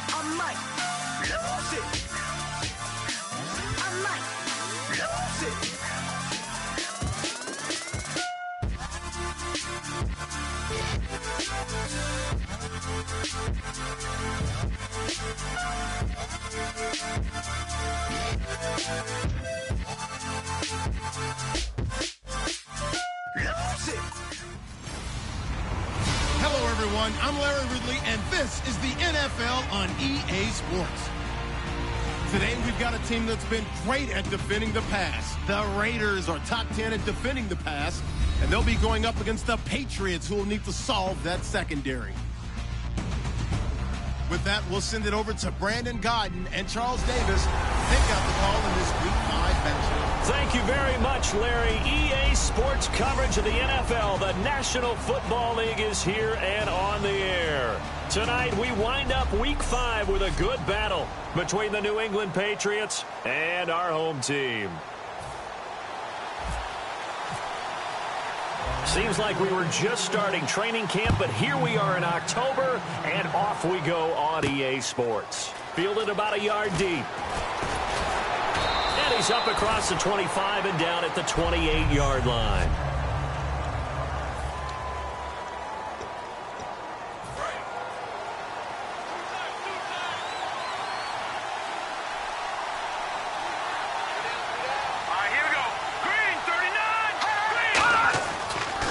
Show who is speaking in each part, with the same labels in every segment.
Speaker 1: I might lose it. I might lose it.
Speaker 2: Hello, everyone. I'm Larry Ridley, and this is the NFL on EA Sports. Today, we've got a team that's been great at defending the pass. The Raiders are top 10 at defending the pass, and they'll be going up against the Patriots, who will need to solve that secondary. With that, we'll send it over to Brandon Gaudin and Charles Davis. They've got the call in this Week 5 matchup.
Speaker 3: Thank you very much, Larry. EA Sports coverage of the NFL. The National Football League is here and on the air. Tonight, we wind up Week 5 with a good battle between the New England Patriots and our home team. Seems like we were just starting training camp, but here we are in October, and off we go on EA Sports. Fielded about a yard deep. And he's up across the 25 and down at the 28-yard line.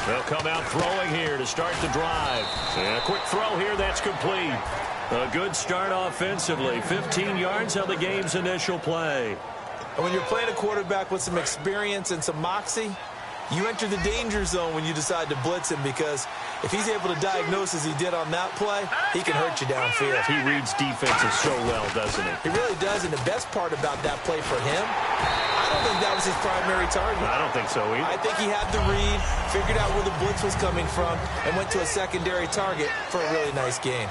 Speaker 3: They'll come out throwing here to start the drive. And a quick throw here, that's complete. A good start offensively. 15 yards on the game's initial play.
Speaker 4: And when you're playing a quarterback with some experience and some moxie, you enter the danger zone when you decide to blitz him, because if he's able to diagnose as he did on that play, he can hurt you downfield.
Speaker 3: He reads defenses so well, doesn't he?
Speaker 4: He really does, and the best part about that play for him, I don't think that was his primary target.
Speaker 3: I don't think so either.
Speaker 4: I think he had the read, figured out where the blitz was coming from, and went to a secondary target for a really nice gain.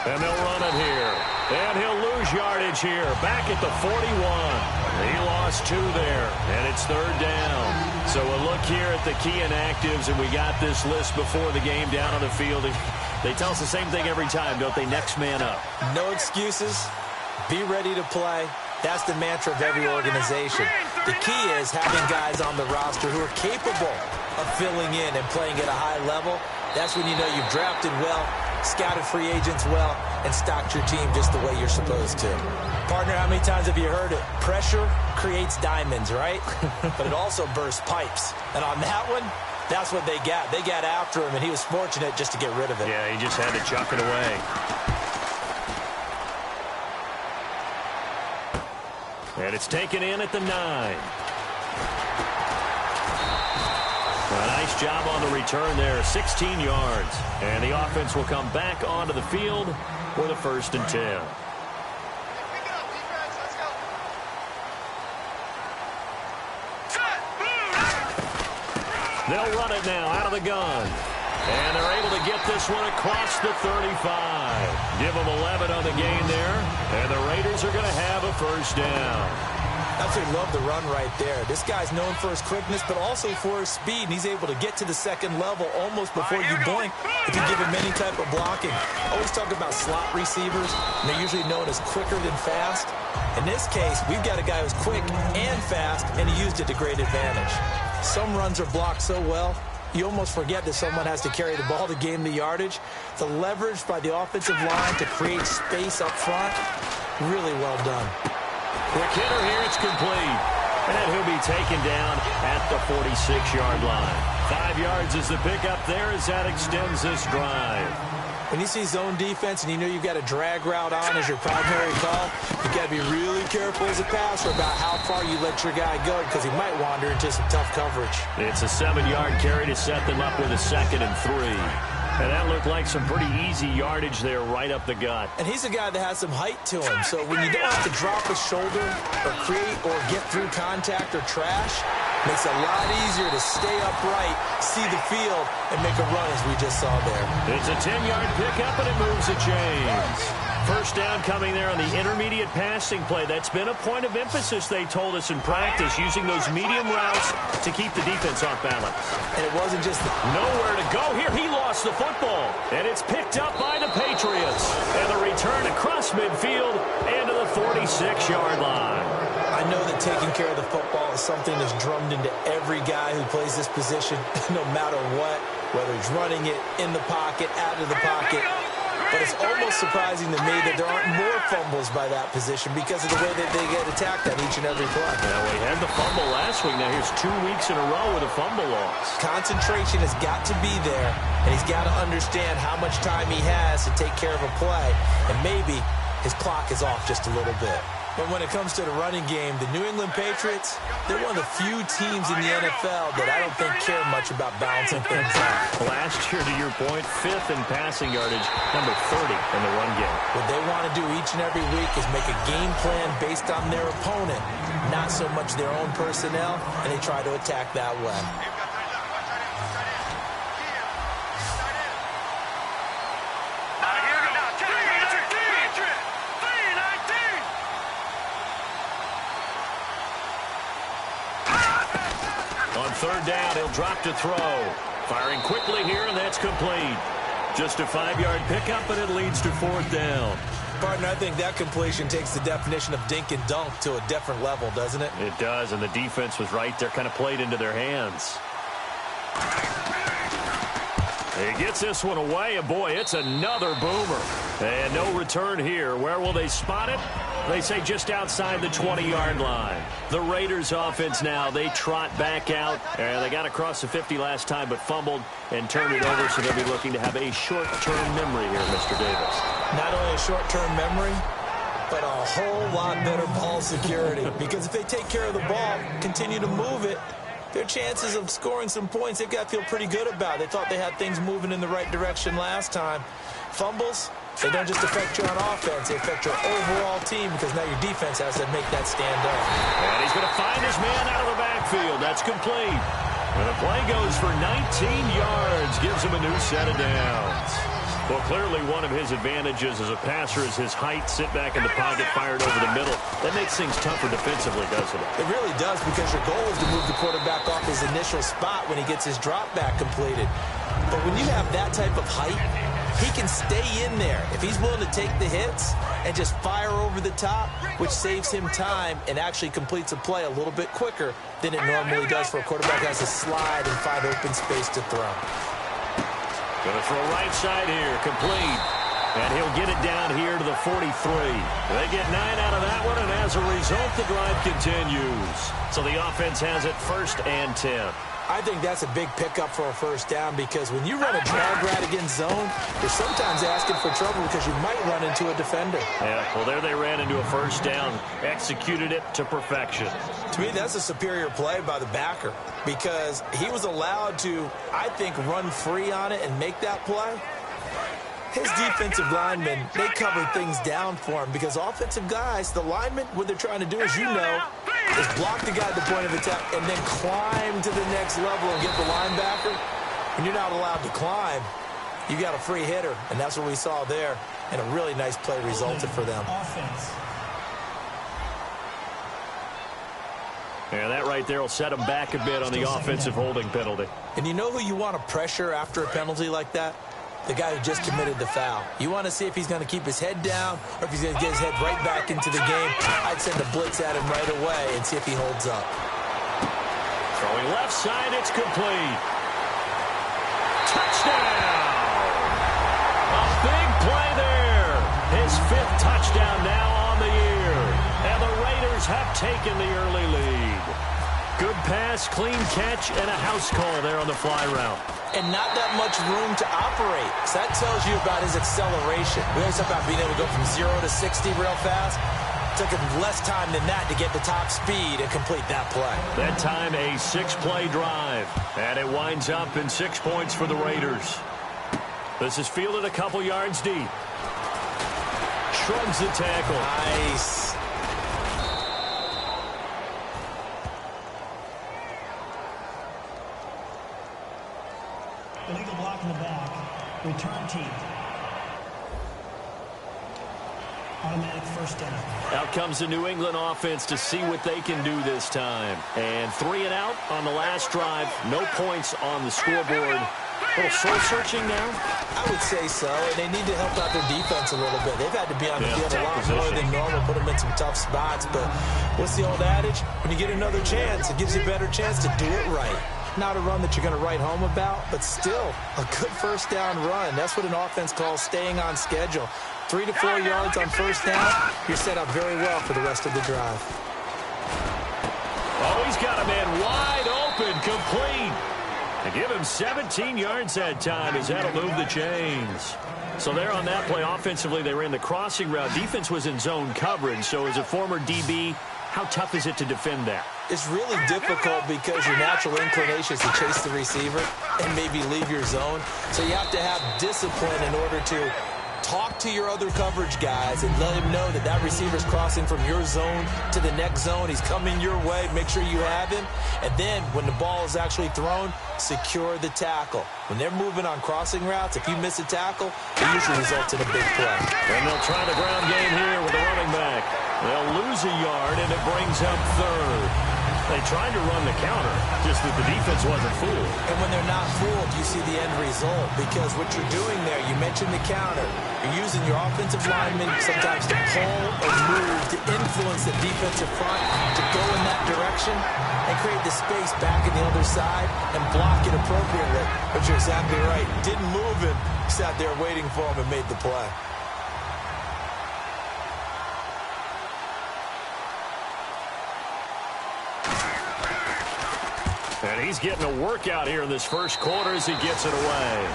Speaker 3: And they'll run it here. And he'll lose yardage here. Back at the 41. He lost 2 there. And it's 3rd down. So a look here at the key inactives, and we got this list before the game down on the field. They tell us the same thing every time, don't they? Next man up.
Speaker 4: No excuses. Be ready to play. That's the mantra of every organization. The key is having guys on the roster who are capable of filling in and playing at a high level. That's when you know you've drafted well, scouted free agents well, and stocked your team just the way you're supposed to. Partner, how many times have you heard it? Pressure creates diamonds, right? But it also bursts pipes. And on that one, that's what they got. They got after him, and he was fortunate just to get rid of it.
Speaker 3: Yeah, he just had to chuck it away. And it's taken in at the 9. A nice job on the return there, 16 yards. And the offense will come back onto the field for the 1st and 10. They'll run it now out of the gun. And they're able to get this one across the 35. Give them 11 on the gain there. And the Raiders are going to have a 1st down.
Speaker 4: Absolutely love the run right there. This guy's known for his quickness, but also for his speed. And he's able to get to the 2nd level almost before you blink if you give him any type of blocking. Always talk about slot receivers, and they're usually known as quicker than fast. In this case, we've got a guy who's quick and fast, and he used it to great advantage. Some runs are blocked so well, you almost forget that someone has to carry the ball to gain the yardage. The leverage by the offensive line to create space up front, really well done.
Speaker 3: Quick hitter here, it's complete. And he'll be taken down at the 46-yard line. 5 yards is the pickup there as that extends this drive.
Speaker 4: When you see zone defense and you know you've got a drag route on as your primary call, you've got to be really careful as a passer about how far you let your guy go, because he might wander into some tough coverage.
Speaker 3: It's a 7-yard carry to set them up with a 2nd and 3. And that looked like some pretty easy yardage there right up the gut.
Speaker 4: And he's a guy that has some height to him, so when you don't have to drop a shoulder or create or get through contact or trash, makes it a lot easier to stay upright, see the field, and make a run as we just saw there.
Speaker 3: It's a 10-yard pickup, and it moves the chains. First down coming there on the intermediate passing play. That's been a point of emphasis, they told us in practice, using those medium routes to keep the defense off balance.
Speaker 4: And it wasn't just
Speaker 3: nowhere to go here. He lost the football, and it's picked up by the Patriots. And the return across midfield and to the 46-yard line.
Speaker 4: I know that taking care of the football is something that's drummed into every guy who plays this position, no matter what, whether he's running it, in the pocket, out of the pocket. But it's almost surprising to me that there aren't more fumbles by that position because of the way that they get attacked on each and every play.
Speaker 3: Now, we had the fumble last week. Now, here's 2 weeks in a row with a fumble loss.
Speaker 4: Concentration has got to be there, and he's got to understand how much time he has to take care of a play. And maybe his clock is off just a little bit. But when it comes to the running game, the New England Patriots, they're one of the few teams in the NFL that I don't think care much about balancing things out.
Speaker 3: Last year, to your point, 5th in passing yardage, number 30 in the run game.
Speaker 4: What they want to do each and every week is make a game plan based on their opponent, not so much their own personnel, and they try to attack that way.
Speaker 3: Third down, he'll drop to throw. Firing quickly here, and that's complete. Just a 5-yard pickup, and it leads to 4th down.
Speaker 4: Partner, I think that completion takes the definition of dink and dunk to a different level, doesn't it?
Speaker 3: It does, and the defense was right there, kind of played into their hands. He gets this one away, and boy, it's another boomer. And no return here. Where will they spot it? They say just outside the 20-yard line. The Raiders offense now, they trot back out. And they got across the 50 last time, but fumbled and turned it over, so they'll be looking to have a short-term memory here, Mr. Davis.
Speaker 4: Not only a short-term memory, but a whole lot better ball security. Because if they take care of the ball, continue to move it, their chances of scoring some points, they've got to feel pretty good about. They thought they had things moving in the right direction last time. Fumbles, they don't just affect you on offense, they affect your overall team because now your defense has to make that stand up.
Speaker 3: And he's going to find his man out of the backfield. That's complete. And the play goes for 19 yards, gives him a new set of downs. Well, clearly one of his advantages as a passer is his height, sit back in the pocket, fired over the middle. That makes things tougher defensively, doesn't it?
Speaker 4: It really does, because your goal is to move the quarterback off his initial spot when he gets his drop back completed. But when you have that type of height, he can stay in there. If he's willing to take the hits and just fire over the top, which saves him time and actually completes a play a little bit quicker than it normally does for a quarterback who has to slide and find open space to throw.
Speaker 3: Going to throw right side here, complete. And he'll get it down here to the 43. They get 9 out of that one, and as a result, the drive continues. So the offense has it 1st and 10.
Speaker 4: I think that's a big pickup for a first down, because when you run a drag right against zone, you're sometimes asking for trouble because you might run into a defender.
Speaker 3: Yeah, well, there they ran into a first down, executed it to perfection.
Speaker 4: To me, that's a superior play by the backer, because he was allowed to, I think, run free on it and make that play. His defensive linemen, they cover things down for him, because offensive guys, the linemen, what they're trying to do, as you know, is block the guy at the point of attack and then climb to the next level and get the linebacker. When you're not allowed to climb, you got a free hitter, and that's what we saw there, and a really nice play resulted for them.
Speaker 3: Yeah, that right there will set him back a bit on the offensive holding penalty.
Speaker 4: And you know who you want to pressure after a penalty like that? The guy who just committed the foul. You want to see if he's going to keep his head down or if he's going to get his head right back into the game. I'd send a blitz at him right away and see if he holds up.
Speaker 3: Throwing left side, it's complete. Touchdown! A big play there. His 5th touchdown now on the year. And the Raiders have taken the early lead. Good pass, clean catch, and a house call there on the fly route.
Speaker 4: And not that much room to operate. So that tells you about his acceleration. We always talk about being able to go from 0 to 60 real fast. It took him less time than that to get the top speed and complete that play.
Speaker 3: That time a 6-play drive. And it winds up in 6 points for the Raiders. This is fielded a couple yards deep. Shrugs the tackle.
Speaker 4: Nice.
Speaker 5: Illegal block in the back. Return team. automatic first down.
Speaker 3: Out comes the New England offense to see what they can do this time. And 3 and out on the last drive. No points on the scoreboard. A little soul-searching now?
Speaker 4: I would say so, and they need to help out their defense a little bit. They've had to be on the field a lot
Speaker 3: position.
Speaker 4: more than normal, put them in some tough spots. But what's the old adage? When you get another chance, it gives you a better chance to do it right. Not a run that you're going to write home about, but still a good first down run. That's what an offense calls staying on schedule. 3 to 4 yards on first down, you're set up very well for the rest of the drive.
Speaker 3: Oh, he's got a man wide open, complete. And give him 17 yards that time as that'll move the chains. So there on that play, offensively, they ran the crossing route. Defense was in zone coverage. So as a former DB, how tough is it to defend that?
Speaker 4: It's really difficult because your natural inclination is to chase the receiver and maybe leave your zone. So you have to have discipline in order to talk to your other coverage guys and let him know that that receiver's crossing from your zone to the next zone. He's coming your way. Make sure you have him. And then when the ball is actually thrown, secure the tackle. When they're moving on crossing routes, if you miss a tackle, it usually results in a big play.
Speaker 3: And they'll try the ground game here with the running back. They'll lose a yard, and it brings up third. They tried to run the counter, just that the defense wasn't fooled.
Speaker 4: And when they're not fooled, you see the end result. Because what you're doing there, you mentioned the counter. You're using your offensive linemen sometimes to pull or move, to influence the defensive front, to go in that direction and create the space back in the other side and block it appropriately. But you're exactly right. Didn't move him. Sat there waiting for him and made the play.
Speaker 3: And he's getting a workout here in this first quarter as he gets it away.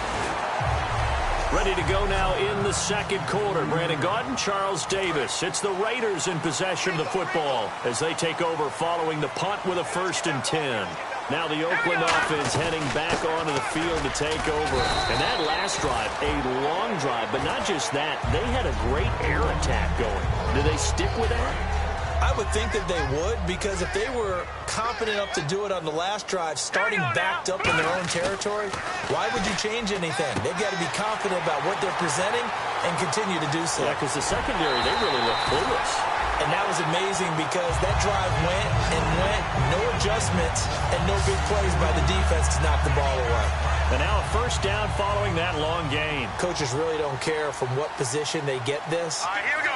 Speaker 3: Ready to go now in the second quarter. Brandon Gaudin, Charles Davis. It's the Raiders in possession of the football as they take over following the punt with a 1st and 10. Now the Oakland offense heading back onto the field to take over. And that last drive, a long drive, but not just that. They had a great air attack going. Do they stick with that?
Speaker 4: I would think that they would, because if they were confident enough to do it on the last drive, starting backed up in their own territory, why would you change anything? They've got to be confident about what they're presenting and continue to do so.
Speaker 3: Yeah, because the secondary, they really look clueless.
Speaker 4: And that was amazing because that drive went and went, no adjustments, and no big plays by the defense to knock the ball away.
Speaker 3: And now a first down following that long gain.
Speaker 4: Coaches really don't care from what position they get this,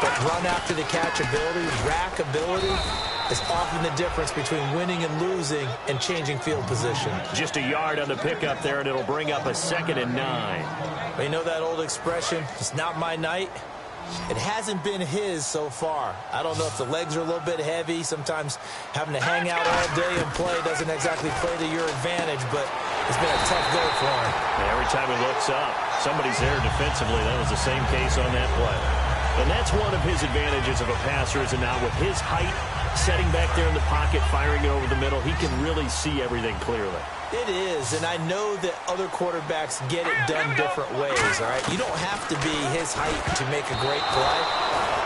Speaker 4: but run after the catch ability, rack ability is often the difference between winning and losing and changing field position.
Speaker 3: Just a yard on the pickup there, and it'll bring up a 2nd and 9.
Speaker 4: You know that old expression, it's not my night? It hasn't been his so far. I don't know if the legs are a little bit heavy. Sometimes having to hang out all day and play doesn't exactly play to your advantage, but it's been a tough go for him.
Speaker 3: Every time he looks up, somebody's there defensively. That was the same case on that play. And that's one of his advantages of a passer, is now with his height, setting back there in the pocket, firing it over the middle, he can really see everything clearly.
Speaker 4: It is, and I know that other quarterbacks get it done different ways, all right? You don't have to be his height to make a great play,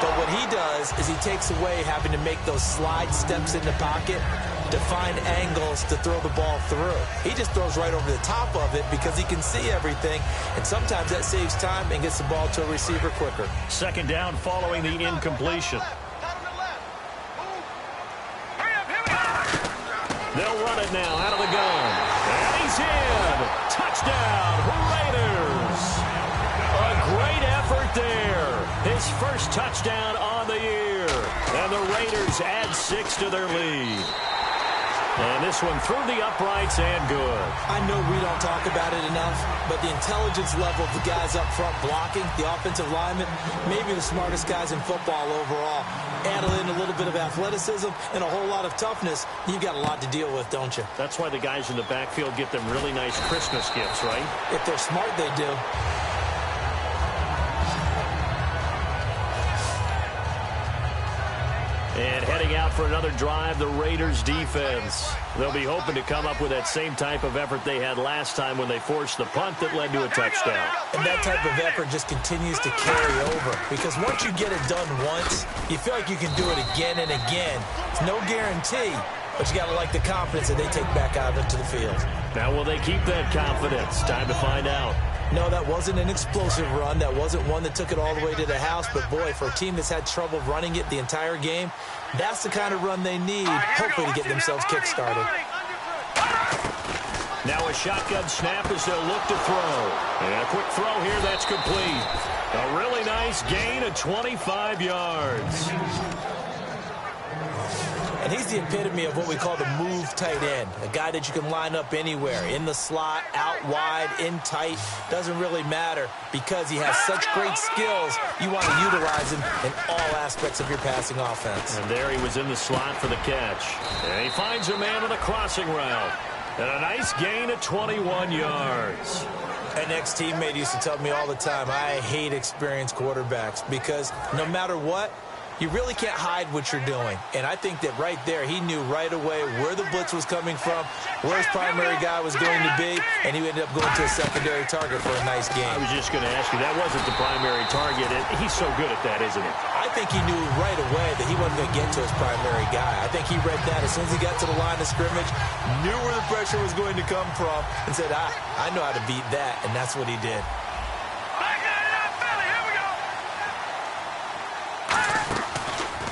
Speaker 4: but what he does is he takes away having to make those slide steps in the pocket to find angles to throw the ball through. He just throws right over the top of it because he can see everything, and sometimes that saves time and gets the ball to a receiver quicker.
Speaker 3: 2nd down following the incompletion. They'll run it now out of the gun. And he's in. Touchdown, Raiders. A great effort there. His first touchdown on the year. And the Raiders add 6 to their lead. And this one through the uprights and good.
Speaker 4: I know we don't talk about it enough, but the intelligence level of the guys up front blocking, the offensive linemen, maybe the smartest guys in football overall. Add in a little bit of athleticism and a whole lot of toughness, you've got a lot to deal with, don't you?
Speaker 3: That's why the guys in the backfield get them really nice Christmas gifts, right?
Speaker 4: If they're smart, they do.
Speaker 3: And heading out for another drive, the Raiders defense. They'll be hoping to come up with that same type of effort they had last time when they forced the punt that led to a touchdown.
Speaker 4: And that type of effort just continues to carry over. Because once you get it done once, you feel like you can do it again and again. It's no guarantee, but you got to like the confidence that they take back out into the field.
Speaker 3: Now will they keep that confidence? Time to find out.
Speaker 4: No, that wasn't an explosive run. That wasn't one that took it all the way to the house. But, boy, for a team that's had trouble running it the entire game, that's the kind of run they need, hopefully, to get themselves kick-started.
Speaker 3: Now a shotgun snap as they'll look to throw. And a quick throw here, that's complete. A really nice gain of 25 yards.
Speaker 4: And he's the epitome of what we call the move tight end, a guy that you can line up anywhere, in the slot, out wide, in tight, doesn't really matter because he has such great skills. You want to utilize him in all aspects of your passing offense.
Speaker 3: And there he was in the slot for the catch. And he finds a man on a crossing route. And a nice gain of 21 yards.
Speaker 4: An ex-teammate used to tell me all the time, I hate experienced quarterbacks because no matter what, you really can't hide what you're doing. And I think that right there, he knew right away where the blitz was coming from, where his primary guy was going to be, and he ended up going to a secondary target for a nice game.
Speaker 3: I was just going to ask you, that wasn't the primary target, and he's so good at that, isn't he?
Speaker 4: I think he knew right away that he wasn't going to get to his primary guy. I think he read that as soon as he got to the line of scrimmage, knew where the pressure was going to come from, and said, I know how to beat that, and that's what he did.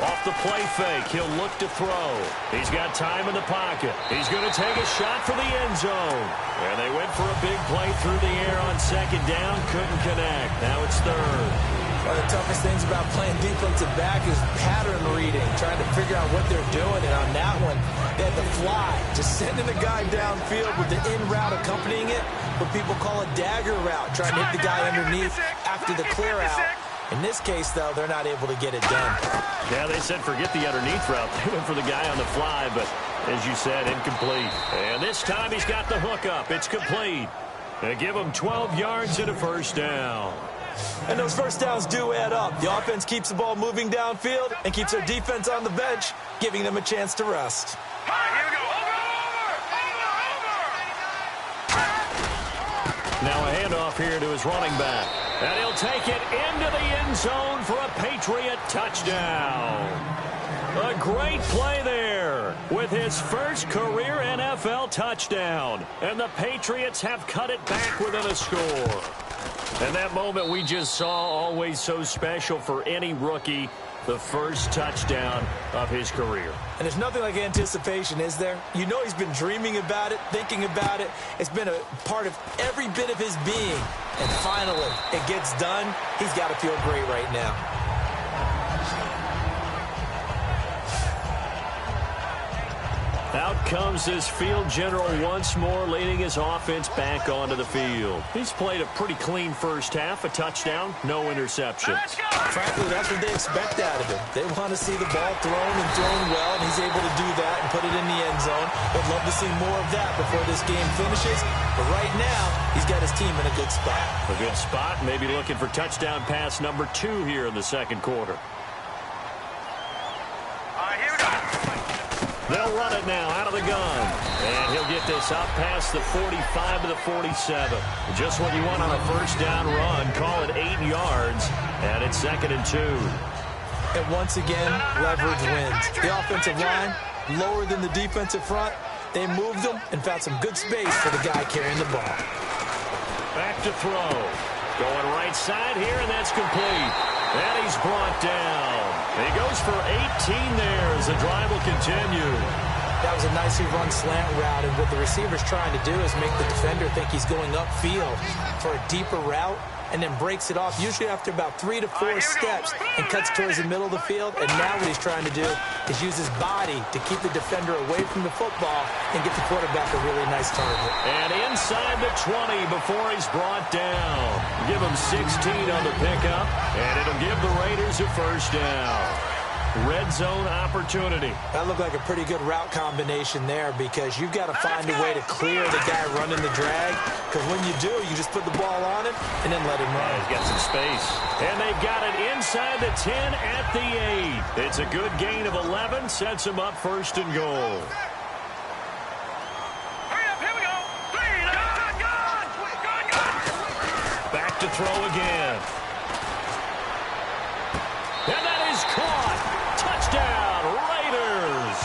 Speaker 3: Off the play fake, he'll look to throw. He's got time in the pocket. He's going to take a shot for the end zone. And they went for a big play through the air on second down. Couldn't connect. Now it's third.
Speaker 4: One of the toughest things about playing defensive back is pattern reading, trying to figure out what they're doing. And on that one, they had the fly, just sending the guy downfield with the in route accompanying it, what people call a dagger route, trying to hit the guy underneath after the clear out. In this case, though, they're not able to get it done.
Speaker 3: Yeah, they said forget the underneath route. They went for the guy on the fly, but as you said, incomplete. And this time he's got the hook up. It's complete. They give him 12 yards and a first down.
Speaker 4: And those first downs do add up. The offense keeps the ball moving downfield and keeps their defense on the bench, giving them a chance to rest.
Speaker 1: All right, here we go.
Speaker 3: Now a handoff here to his running back. And he'll take it into the end zone for a Patriot touchdown. A great play there with his first career NFL touchdown. And the Patriots have cut it back within a score. And that moment we just saw, always so special for any rookie, the first touchdown of his career.
Speaker 4: And there's nothing like anticipation, is there? You know he's been dreaming about it, thinking about it. It's been a part of every bit of his being. And finally, it gets done. He's got to feel great right now.
Speaker 3: Out comes this field general once more, leading his offense back onto the field. He's played a pretty clean first half, a touchdown, no interceptions.
Speaker 4: Frankly, that's what they expect out of him. They want to see the ball thrown and thrown well, and he's able to do that and put it in the end zone. They'd love to see more of that before this game finishes. But right now, he's got his team in a good spot.
Speaker 3: A good spot, maybe looking for touchdown pass number 2 here in the second quarter. They'll run it now out of the gun. And he'll get this up past the 45 to the 47. Just what you want on a first down run. Call it 8 yards. And it's 2nd and 2.
Speaker 4: And once again, leverage wins. The offensive line, lower than the defensive front. They moved them and found some good space for the guy carrying the ball.
Speaker 3: Back to throw. Going right side here, and that's complete. And he's brought down. And he goes for 18 there as the drive will continue.
Speaker 4: That was a nicely run slant route, and what the receiver's trying to do is make the defender think he's going upfield for a deeper route, and then breaks it off, usually after about 3 to 4 steps, and cuts towards the middle of the field. And now what he's trying to do is use his body to keep the defender away from the football and get the quarterback a really nice target.
Speaker 3: And inside the 20 before he's brought down. Give him 16 on the pickup, and it'll give the Raiders a first down. Red zone opportunity.
Speaker 4: That looked like a pretty good route combination there, because you've got to find a way to clear the guy running the drag, because when you do, you just put the ball on him and then let him run.
Speaker 3: He's got some space. And they've got it inside the 10 at the 8. It's a good gain of 11, sets him up 1st and goal. Back to throw again. And that is caught. Touchdown, Raiders.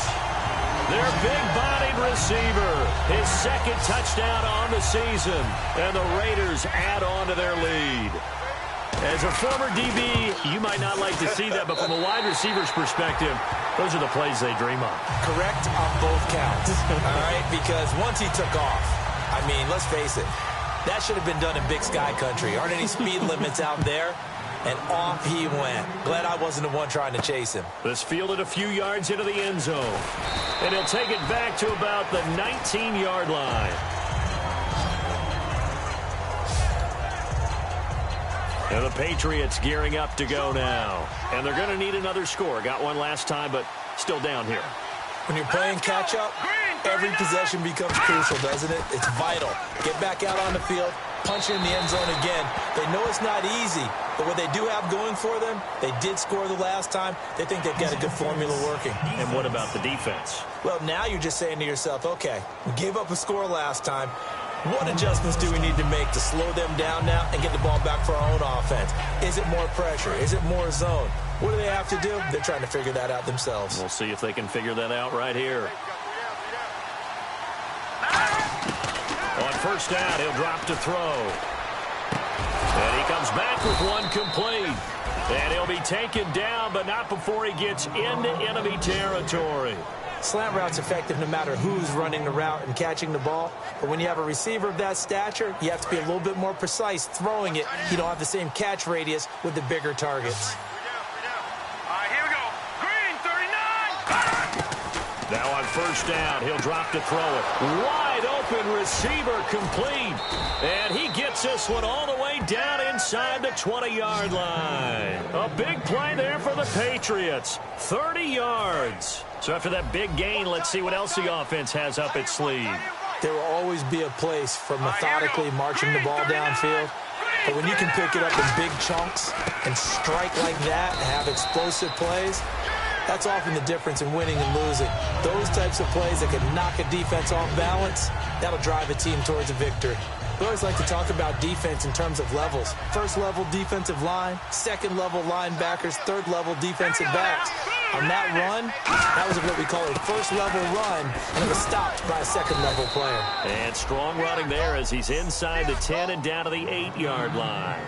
Speaker 3: Their big-bodied receiver, his second touchdown on the season, and the Raiders add on to their lead. As a former DB, you might not like to see that, but from a wide receiver's perspective, those are the plays they dream of.
Speaker 4: Correct on both counts, all right? Because once he took off, I mean, let's face it, that should have been done in Big Sky Country. Aren't any speed limits out there? And off he went. Glad I wasn't the one trying to chase him.
Speaker 3: This fielded a few yards into the end zone. And he'll take it back to about the 19-yard line. And the Patriots gearing up to go now. And they're going to need another score. Got one last time, but still down here.
Speaker 4: When you're playing catch-up, every possession becomes crucial, doesn't it? It's vital. Get back out on the field, punch it in the end zone again. They know it's not easy, but what they do have going for them, they did score the last time. They think they've got a good formula working.
Speaker 3: And what about the defense?
Speaker 4: Well, now you're just saying to yourself, okay, we gave up a score last time. What adjustments do we need to make to slow them down now and get the ball back for our own offense? Is it more pressure? Is it more zone? What do they have to do? They're trying to figure that out themselves.
Speaker 3: We'll see if they can figure that out right here. On first down, he'll drop to throw. And he comes back with one complete. And he'll be taken down, but not before he gets into enemy territory.
Speaker 4: Slant route's effective no matter who's running the route and catching the ball. But when you have a receiver of that stature, you have to be a little bit more precise throwing it. You don't have the same catch radius with the bigger targets.
Speaker 1: All right, here we go. Green, 39.
Speaker 3: Now on first down, he'll drop to throw it. Wide open receiver complete. And he gets this one all the way down inside the 20-yard line. A big play there for the Patriots. 30 yards. So after that big gain, let's see what else the offense has up its sleeve.
Speaker 4: There will always be a place for methodically marching the ball downfield. But when you can pick it up in big chunks and strike like that and have explosive plays, that's often the difference in winning and losing. Those types of plays that can knock a defense off balance, that'll drive a team towards a victory. We always like to talk about defense in terms of levels. First level defensive line, second level linebackers, third level defensive backs. On that run, that was what we call a first level run, and it was stopped by a second level player.
Speaker 3: And strong running there as he's inside the 10 and down to the 8-yard line.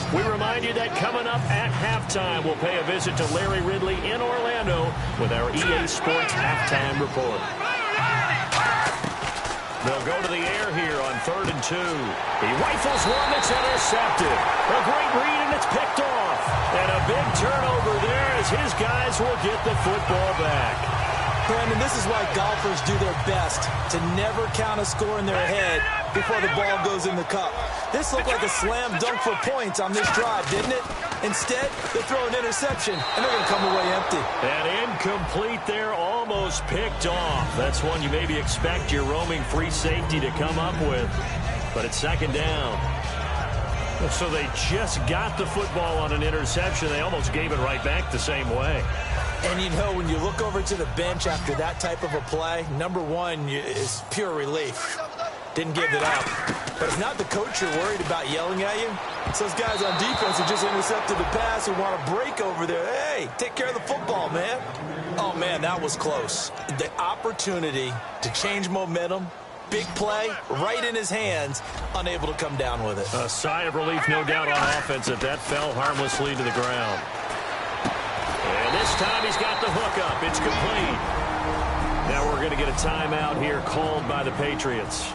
Speaker 3: We remind you that coming up at halftime, we'll pay a visit to Larry Ridley in Orlando with our EA Sports Halftime Report. They'll go to the air here on 3rd and 2. He rifles one that's intercepted. A great read, and it's picked off. And a big turnover there as his guys will get the football back.
Speaker 4: Brandon, this is why golfers do their best to never count a score in their head before the ball goes in the cup. This looked like a slam dunk for points on this drive, didn't it? Instead, they throw an interception, and they're going to come away empty.
Speaker 3: And incomplete there, almost picked off. That's one you maybe expect your roaming free safety to come up with. But it's second down. So they just got the football on an interception. They almost gave it right back the same way.
Speaker 4: And you know, when you look over to the bench after that type of a play, number one is pure relief. Didn't give it up. But it's not the coach you're worried about yelling at you. It's those guys on defense who just intercepted the pass who want to break over there. Hey, take care of the football, man. Oh, man, that was close. The opportunity to change momentum, big play, right in his hands, unable to come down with it.
Speaker 3: A sigh of relief, no doubt, on offense that fell harmlessly to the ground. And this time he's got the hook up. It's complete. Now we're going to get a timeout here called by the Patriots.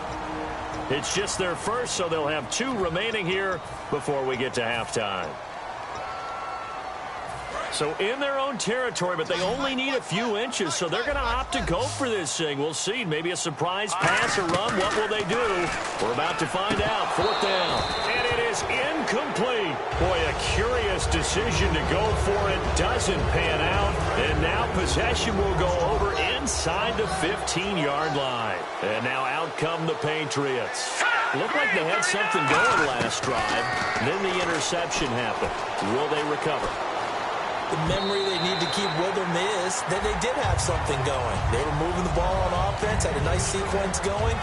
Speaker 3: It's just their first, so they'll have 2 remaining here before we get to halftime. So in their own territory, but they only need a few inches, so they're going to opt to go for this thing. We'll see. Maybe a surprise pass or run. What will they do? We're about to find out. 4th down. And it is incomplete. Boy, a curious decision to go for it. Doesn't pan out. And now possession will go over inside the 15-yard line. And now out come the Patriots. Looked like they had something going last drive. Then the interception happened. Will they recover?
Speaker 4: The memory they need to keep with them is that they did have something going. They were moving the ball on offense, had a nice sequence going.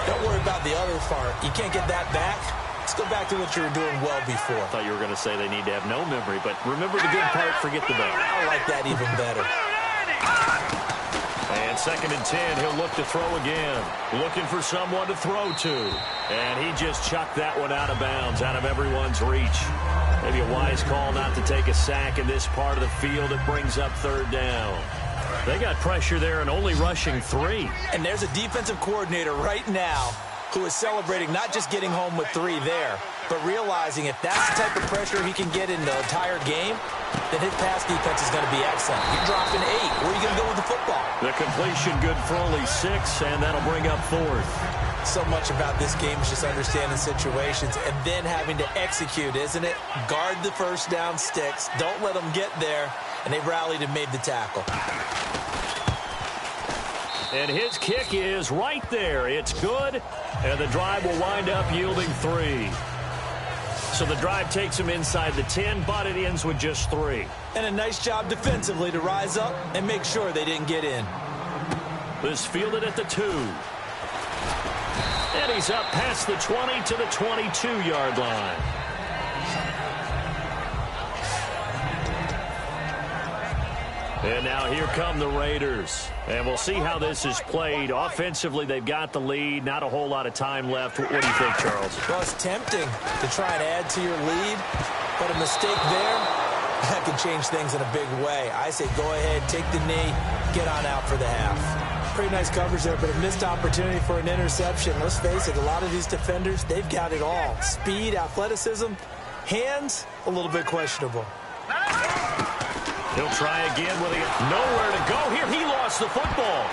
Speaker 4: Don't worry about the other part. You can't get that back. It's Just go back to what you were doing well before.
Speaker 3: I thought you were going to say they need to have no memory, but remember the good part, forget the bad.
Speaker 4: I like that even better.
Speaker 3: And 2nd and 10, he'll look to throw again. Looking for someone to throw to. And he just chucked that one out of bounds, out of everyone's reach. Maybe a wise call not to take a sack in this part of the field. It brings up 3rd down. They got pressure there and only rushing 3.
Speaker 4: And there's a defensive coordinator right now who is celebrating not just getting home with 3 there, but realizing if that's the type of pressure he can get in the entire game, then his pass defense is going to be excellent. You're dropping 8. Where are you going to go with the football?
Speaker 3: The completion good for only 6, and that'll bring up 4th.
Speaker 4: So much about this game is just understanding situations and then having to execute, isn't it? Guard the first down sticks. Don't let them get there. And they rallied and made the tackle.
Speaker 3: And his kick is right there. It's good, and the drive will wind up yielding 3. So the drive takes him inside the 10, but it ends with just 3.
Speaker 4: And a nice job defensively to rise up and make sure they didn't get in.
Speaker 3: This fielded at the 2. And he's up past the 20 to the 22-yard line. And now here come the Raiders. And we'll see how this is played. Offensively, they've got the lead. Not a whole lot of time left. What do you think, Charles?
Speaker 4: Well, it's tempting to try and add to your lead, but a mistake there, that could change things in a big way. I say go ahead, take the knee, get on out for the half. Pretty nice coverage there, but a missed opportunity for an interception. Let's face it, a lot of these defenders, they've got it all. Speed, athleticism, hands, a little bit questionable.
Speaker 3: He'll try again with nowhere to go here. He lost the football.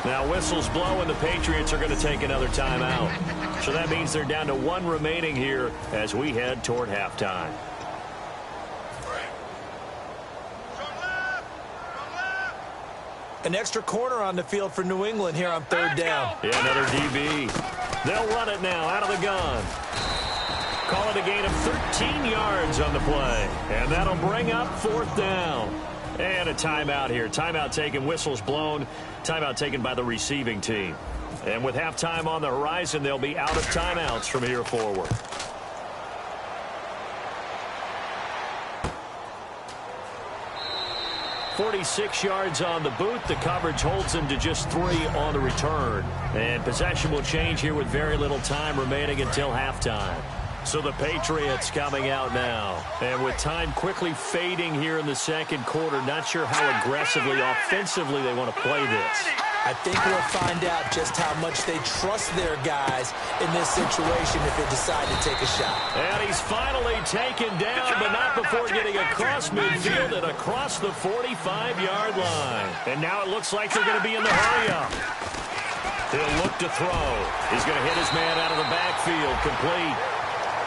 Speaker 3: Now whistles blow, and the Patriots are going to take another timeout. So that means they're down to 1 remaining here as we head toward halftime.
Speaker 4: An extra corner on the field for New England here on 3rd down.
Speaker 3: Yeah, another DB. They'll run it now out of the gun. Call it a gain of 13 yards on the play. And that'll bring up 4th down. And a timeout here. Timeout taken, whistles blown. Timeout taken by the receiving team. And with halftime on the horizon, they'll be out of timeouts from here forward. .46 yards on the boot. The coverage holds him to just 3 on the return. And possession will change here with very little time remaining until halftime. So the Patriots coming out now. And with time quickly fading here in the 2nd quarter, not sure how aggressively, offensively they want to play this.
Speaker 4: I think we'll find out just how much they trust their guys in this situation if they decide to take a shot.
Speaker 3: And he's finally taken down, but not before getting across midfield and across the 45-yard line. And now it looks like they're going to be in the hurry-up. He'll look to throw. He's going to hit his man out of the backfield, complete.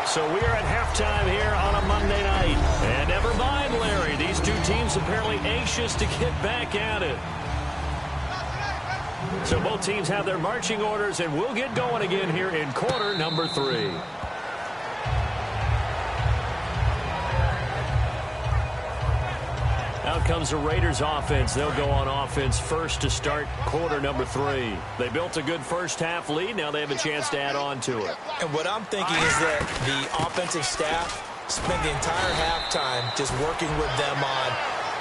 Speaker 3: So we are at halftime here on a Monday night. And never mind, Larry, these two teams apparently anxious to get back at it. So both teams have their marching orders, and we'll get going again here in quarter number 3. Out comes the Raiders offense. They'll go on offense first to start quarter number 3. They built a good first half lead. Now they have a chance to add on to it.
Speaker 4: And what I'm thinking is that the offensive staff spent the entire halftime just working with them on,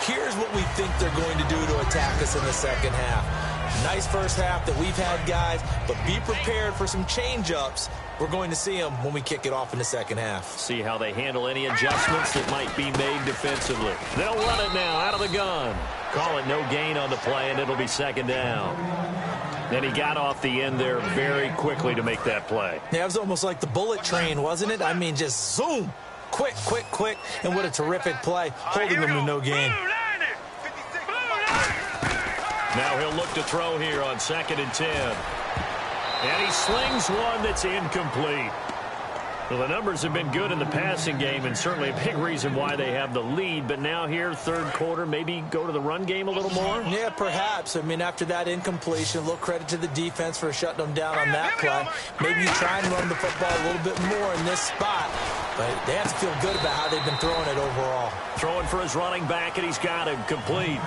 Speaker 4: here's what we think they're going to do to attack us in the second half. Nice first half that we've had, guys, but be prepared for some change-ups. We're going to see them when we kick it off in the second half.
Speaker 3: See how they handle any adjustments that might be made defensively. They'll run it now out of the gun. Call it no gain on the play, and it'll be 2nd down. Then he got off the end there very quickly to make that play.
Speaker 4: Yeah, it was almost like the bullet train, wasn't it? I mean, just zoom. Quick, quick, quick. And what a terrific play, holding them to no gain.
Speaker 3: Now he'll look to throw here on 2nd and 10. And he slings one that's incomplete. Well, the numbers have been good in the passing game, and certainly a big reason why they have the lead. But now here, 3rd quarter, maybe go to the run game a little more?
Speaker 4: Yeah, perhaps. I mean, after that incompletion, a little credit to the defense for shutting them down on that play. Maybe you try and run the football a little bit more in this spot. but they have to feel good about how they've been throwing it overall.
Speaker 3: Throwing for his running back, and he's got him complete.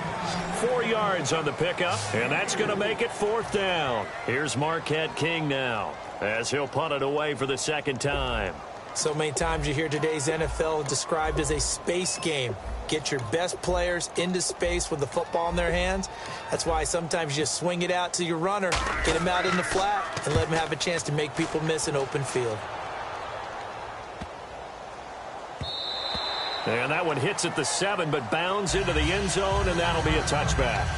Speaker 3: 4 yards on the pickup, and that's going to make it 4th down. Here's Marquette King now, as he'll punt it away for the 2nd time.
Speaker 4: So many times you hear today's NFL described as a space game. Get your best players into space with the football in their hands. That's why sometimes you just swing it out to your runner, get him out in the flat, and let him have a chance to make people miss an open field.
Speaker 3: And that one hits at the 7, but bounds into the end zone, and that'll be a touchback.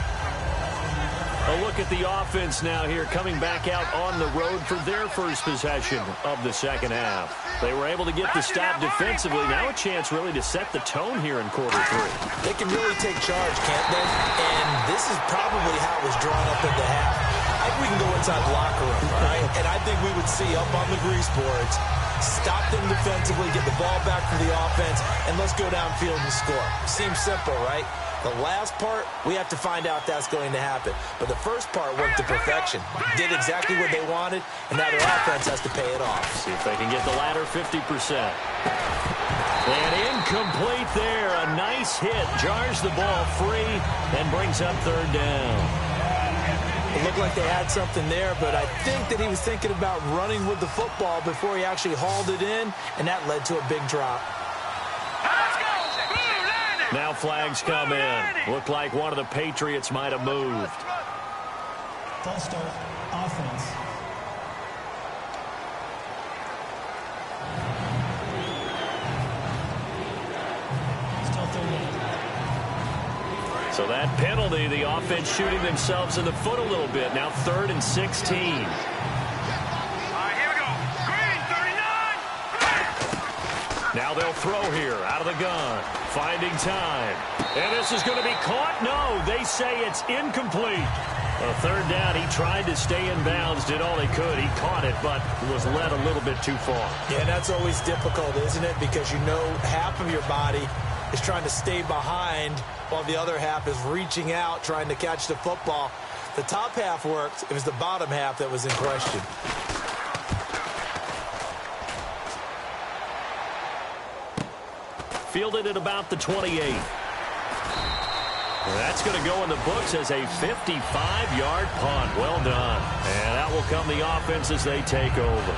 Speaker 3: A look at the offense now here, coming back out on the road for their first possession of the 2nd half. They were able to get the stop defensively. Now a chance really to set the tone here in quarter 3.
Speaker 4: They can really take charge, can't they? And this is probably how it was drawn up at the half. I think we can go inside the locker room, all right? And I think we would see up on the grease boards, stop them defensively, get the ball back for the offense, and let's go downfield and score. Seems simple, right? The last part, we have to find out that's going to happen. But the first part worked to perfection. Did exactly what they wanted, and now their offense has to pay it off.
Speaker 3: See if they can get the latter 50%. And incomplete there. A nice hit. Jars the ball free and brings up 3rd down.
Speaker 4: It looked like they had something there, but I think that he was thinking about running with the football before he actually hauled it in, and that led to a big drop.
Speaker 3: Now flags come in. Looked like one of the Patriots might have moved.
Speaker 5: False start, offense. Still 38.
Speaker 3: So that penalty, the offense shooting themselves in the foot a little bit. Now 3rd and 16.
Speaker 1: Here we go. Green, 39.
Speaker 3: Now they'll throw here out of the gun. Finding time. And this is going to be caught. No, they say it's incomplete. A 3rd down. He tried to stay in bounds, did all he could. He caught it, but was led a little bit too far.
Speaker 4: Yeah, that's always difficult, isn't it? Because you know half of your body is trying to stay behind while the other half is reaching out, trying to catch the football. The top half worked. It was the bottom half that was in question.
Speaker 3: Fielded at about the 28. That's going to go in the books as a 55-yard punt. Well done. And that will come the offense as they take over.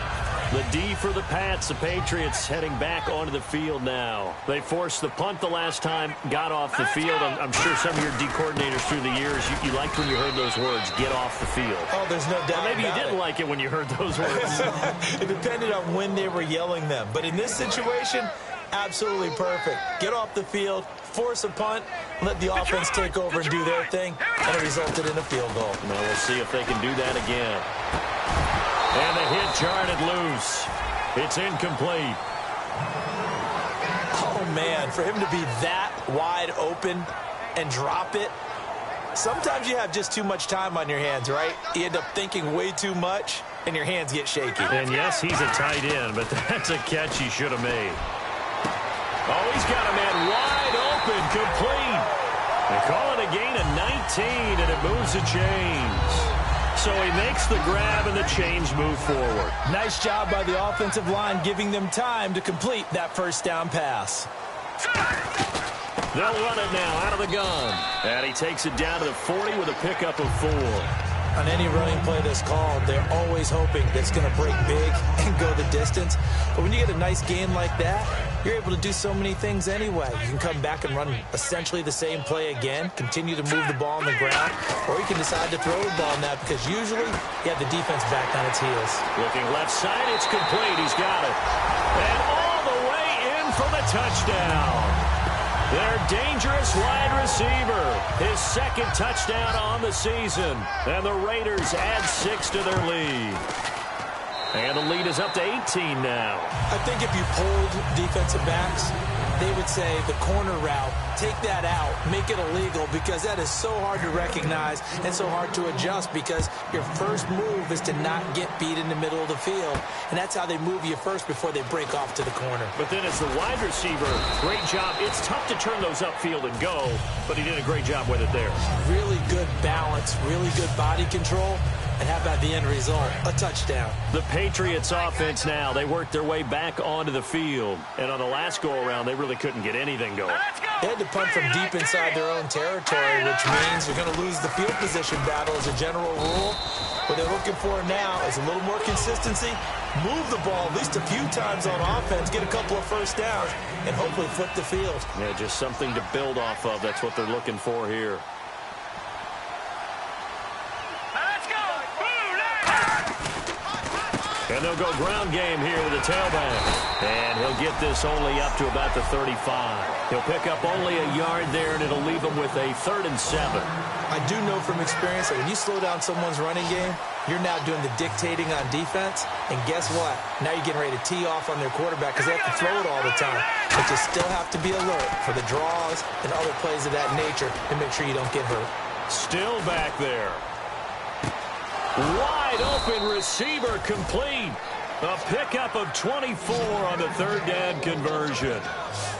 Speaker 3: The D for the Pats. The Patriots heading back onto the field now. They forced the punt the last time, got off the field. I'm sure some of your D coordinators through the years, you liked when you heard those words, get off the field.
Speaker 4: Oh, there's no doubt.
Speaker 3: Or maybe you didn't like it when you heard those words.
Speaker 4: It depended on when they were yelling them. But in this situation, absolutely perfect. Get off the field, force a punt, let the offense take over and do their thing, and it resulted in a field goal.
Speaker 3: Now we'll see if they can do that again. And the hit jarred it loose. It's incomplete.
Speaker 4: Oh, man, for him to be that wide open and drop it, sometimes you have just too much time on your hands, right? You end up thinking way too much, and your hands get shaky.
Speaker 3: And yes, he's a tight end, but that's a catch he should have made. Oh, he's got a man wide open, complete. They call it a gain of 19, and it moves the chains. So he makes the grab, and the chains move forward.
Speaker 4: Nice job by the offensive line, giving them time to complete that first down pass.
Speaker 3: They'll run it now out of the gun. And he takes it down to the 40 with a pickup of 4.
Speaker 4: On any running play that's called, they're always hoping that it's going to break big and go the distance. But when you get a nice gain like that, you're able to do so many things anyway. You can come back and run essentially the same play again, continue to move the ball on the ground, or you can decide to throw the ball now because usually you have the defense back on its heels.
Speaker 3: Looking left side, it's complete. He's got it. And all the way in for the touchdown. Their dangerous wide receiver. His 2nd touchdown on the season. And the Raiders add 6 to their lead. And the lead is up to 18 now.
Speaker 4: I think if you pulled defensive backs, they would say the corner route, take that out, make it illegal, because that is so hard to recognize and so hard to adjust because your first move is to not get beat in the middle of the field. And that's how they move you first before they break off to the corner.
Speaker 3: But then as the wide receiver, great job. It's tough to turn those upfield and go, but he did a great job with it there.
Speaker 4: Really good balance, really good body control. And how about the end result? A touchdown.
Speaker 3: The Patriots offense now, they worked their way back onto the field. And on the last go-around, they really couldn't get anything going.
Speaker 4: They had to punt from deep inside their own territory, which means you're going to lose the field position battle as a general rule. What they're looking for now is a little more consistency, move the ball at least a few times on offense, get a couple of first downs, and hopefully flip the field.
Speaker 3: Yeah, just something to build off of. That's what they're looking for here. And they'll go ground game here with the tailback. And he'll get this only up to about the 35. He'll pick up only a yard there, and it'll leave him with a 3rd and 7.
Speaker 4: I do know from experience that when you slow down someone's running game, you're now doing the dictating on defense. And guess what? Now you're getting ready to tee off on their quarterback because they have to throw it all the time. But you still have to be alert for the draws and other plays of that nature to make sure you don't get hurt.
Speaker 3: Still back there. Wide open receiver complete. A pickup of 24 on the 3rd down conversion.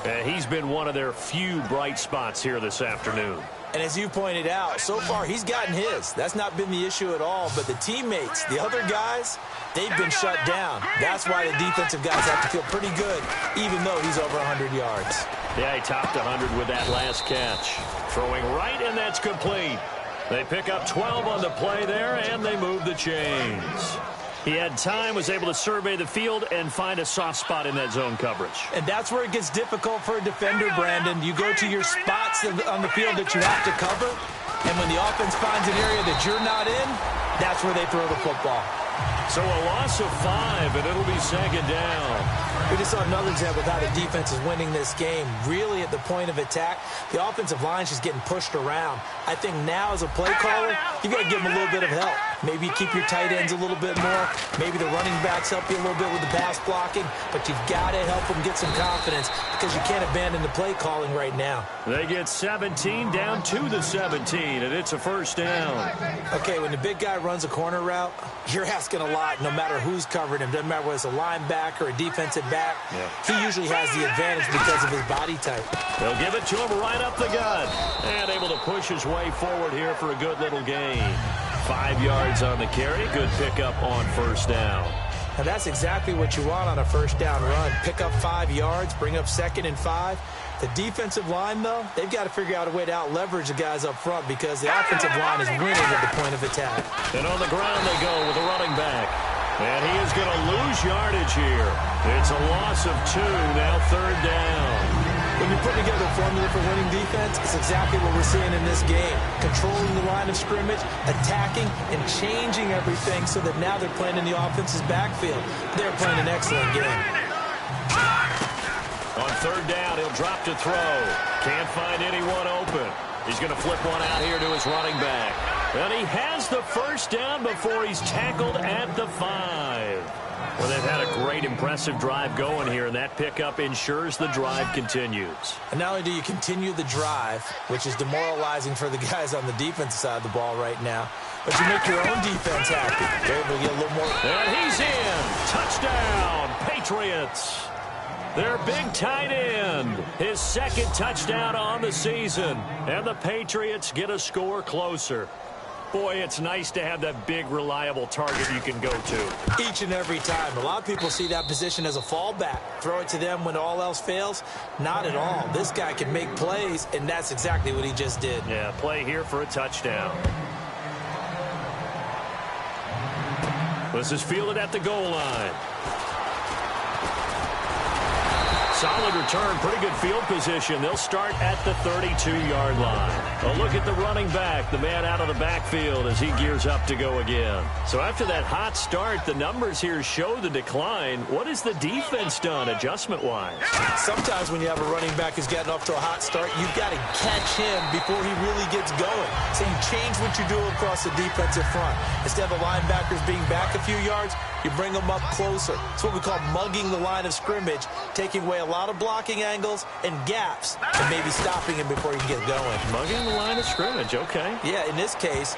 Speaker 3: And he's been one of their few bright spots here this afternoon.
Speaker 4: And as you pointed out, so far he's gotten his. That's not been the issue at all. But the teammates, the other guys, they've been shut down. That's why the defensive guys have to feel pretty good, even though he's over 100 yards.
Speaker 3: Yeah, he topped 100 with that last catch. Throwing right, and that's complete. They pick up 12 on the play there, and they move the chains. He had time, was able to survey the field and find a soft spot in that zone coverage.
Speaker 4: And that's where it gets difficult for a defender, Brandon. You go to your spots on the field that you have to cover, and when the offense finds an area that you're not in, that's where they throw the football.
Speaker 3: So a loss of 5, and it'll be 2nd down.
Speaker 4: We just saw another example of how the defense is winning this game. Really at the point of attack, the offensive line is just getting pushed around. I think now as a play caller, you've got to give them a little bit of help. Maybe keep your tight ends a little bit more. Maybe the running backs help you a little bit with the pass blocking. But you've got to help them get some confidence because you can't abandon the play calling right now.
Speaker 3: They get 17 down to the 17, and it's a 1st down.
Speaker 4: Okay, when the big guy runs a corner route, you're asking a lot no matter who's covering him. Doesn't matter whether it's a linebacker or a defensive back. Yeah. He usually has the advantage because of his body type.
Speaker 3: They'll give it to him right up the gut. And able to push his way forward here for a good little gain. 5 yards on the carry. Good pickup on 1st down.
Speaker 4: Now that's exactly what you want on a 1st down run. Pick up 5 yards, bring up 2nd and 5. The defensive line, though, they've got to figure out a way to out-leverage the guys up front because the offensive line is winning at the point of attack.
Speaker 3: And on the ground they go with a running back. And he is going to lose yardage here. It's a loss of 2, now 3rd down.
Speaker 4: When you put together a formula for winning defense, it's exactly what we're seeing in this game. Controlling the line of scrimmage, attacking, and changing everything so that now they're playing in the offense's backfield. They're playing an excellent game.
Speaker 3: On 3rd down, he'll drop to throw. Can't find anyone open. He's going to flip one out here to his running back. And he has the 1st down before he's tackled at the 5. Well, they've had a great, impressive drive going here, and that pickup ensures the drive continues.
Speaker 4: And not only do you continue the drive, which is demoralizing for the guys on the defensive side of the ball right now, but you make your own defense happy. They're able to get a little more.
Speaker 3: And he's in. Touchdown, Patriots. Their big tight end, his 2nd touchdown on the season. And the Patriots get a score closer. Boy, it's nice to have that big, reliable target you can go to.
Speaker 4: Each and every time. A lot of people see that position as a fallback. Throw it to them when all else fails. Not at all. This guy can make plays, and that's exactly what he just did.
Speaker 3: Yeah, play here for a touchdown. This is fielded at the goal line. Solid return, pretty good field position. They'll start at the 32-yard line. A look at the running back, the man out of the backfield as he gears up to go again. So after that hot start, the numbers here show the decline. What has the defense done adjustment-wise?
Speaker 4: Sometimes when you have a running back who's getting off to a hot start, you've got to catch him before he really gets going. So you change what you do across the defensive front. Instead of the linebackers being back a few yards, you bring them up closer. It's what we call mugging the line of scrimmage, taking away a lot of blocking angles and gaps, and maybe stopping him before you get going.
Speaker 3: Mugging the line of scrimmage, okay.
Speaker 4: Yeah, in this case.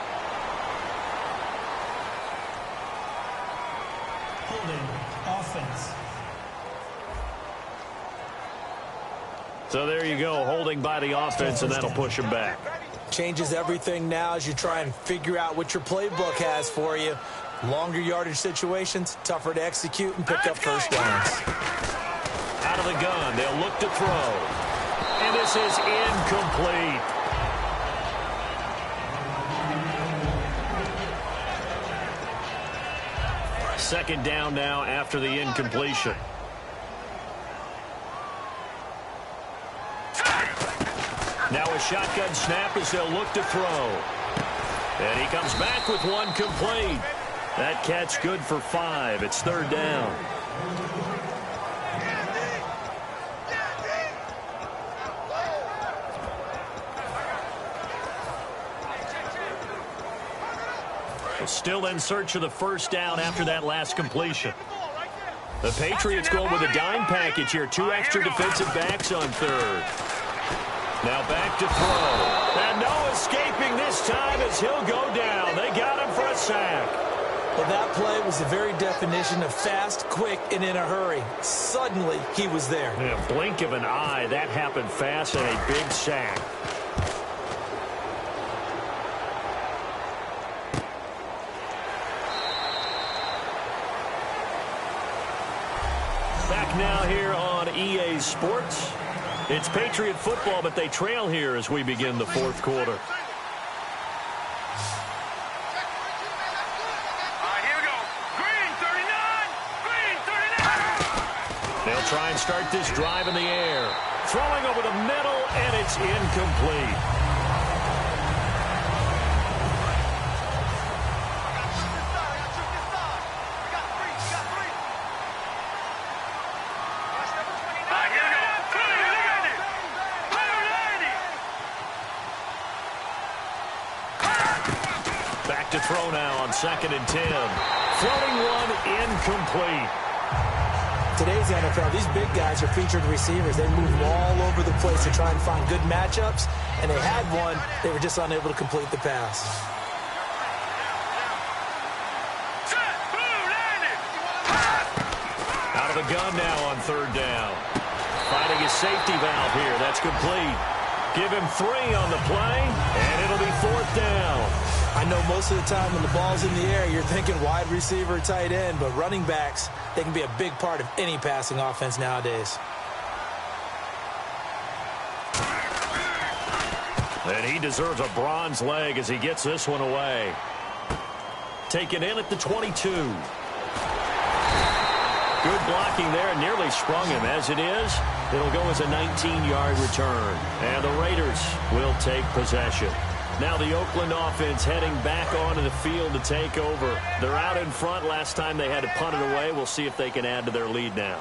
Speaker 5: Holding offense.
Speaker 3: So there you go, holding by the offense, and that'll push him back.
Speaker 4: Changes everything now as you try and figure out what your playbook has for you. Longer yardage situations, tougher to execute and pick up first downs.
Speaker 3: Out of the gun, they'll look to throw. And this is incomplete. Second down now after the incompletion. Now a shotgun snap as they'll look to throw. And he comes back with one complete. That catch good for 5. It's third down. Still in search of the first down after that last completion. The Patriots going with a dime package here. 2 extra defensive backs on third. Now back to throw. And no escaping this time as he'll go down. They got him for a sack.
Speaker 4: Well, that play was the very definition of fast, quick, and in a hurry. Suddenly, he was there.
Speaker 3: In a blink of an eye, that happened fast and a big sack. Back now here on EA Sports. It's Patriot football, but they trail here as we begin the fourth quarter.
Speaker 1: Here we go. Green 39. Green 39.
Speaker 3: They'll try and start this drive in the air. Throwing over the middle, and it's incomplete. To throw now on 2nd and 10. Throwing one incomplete.
Speaker 4: Today's NFL, these big guys are featured receivers. They move all over the place to try and find good matchups, and they had one. They were just unable to complete the pass.
Speaker 3: Out of the gun now on 3rd down. Finding his safety valve here. That's complete. Give him 3 on the play, and it'll be 4th down.
Speaker 4: I know most of the time when the ball's in the air, you're thinking wide receiver, tight end, but running backs, they can be a big part of any passing offense nowadays.
Speaker 3: And he deserves a bronze leg as he gets this one away. Taken in at the 22. Good blocking there, nearly sprung him. As it is, it'll go as a 19-yard return. And the Raiders will take possession. Now the Oakland offense heading back onto the field to take over. They're out in front. Last time they had to punt it away. We'll see if they can add to their lead now.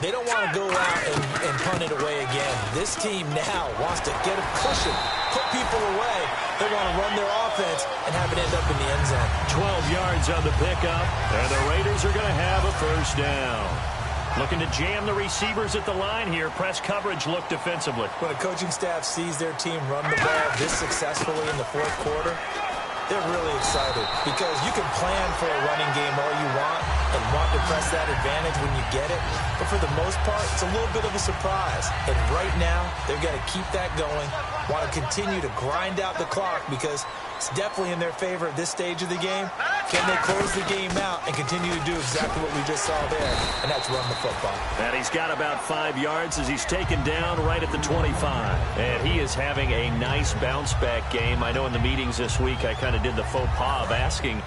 Speaker 4: They don't want to go out and punt it away again. This team now wants to get a cushion, put people away. They want to run their offense and have it end up in the end zone.
Speaker 3: 12 yards on the pickup, and the Raiders are going to have a first down. Looking to jam the receivers at the line here. Press coverage look defensively.
Speaker 4: When a coaching staff sees their team run the ball this successfully in the fourth quarter, they're really excited because you can plan for a running game all you want and want to press that advantage when you get it. But for the most part, it's a little bit of a surprise. And right now, they've got to keep that going, want to continue to grind out the clock because it's definitely in their favor at this stage of the game. Can they close the game out and continue to do exactly what we just saw there? And that's run the football.
Speaker 3: And he's got about 5 yards as he's taken down right at the 25. And he is having a nice bounce-back game. I know in the meetings this week I kind of did the faux pas of asking,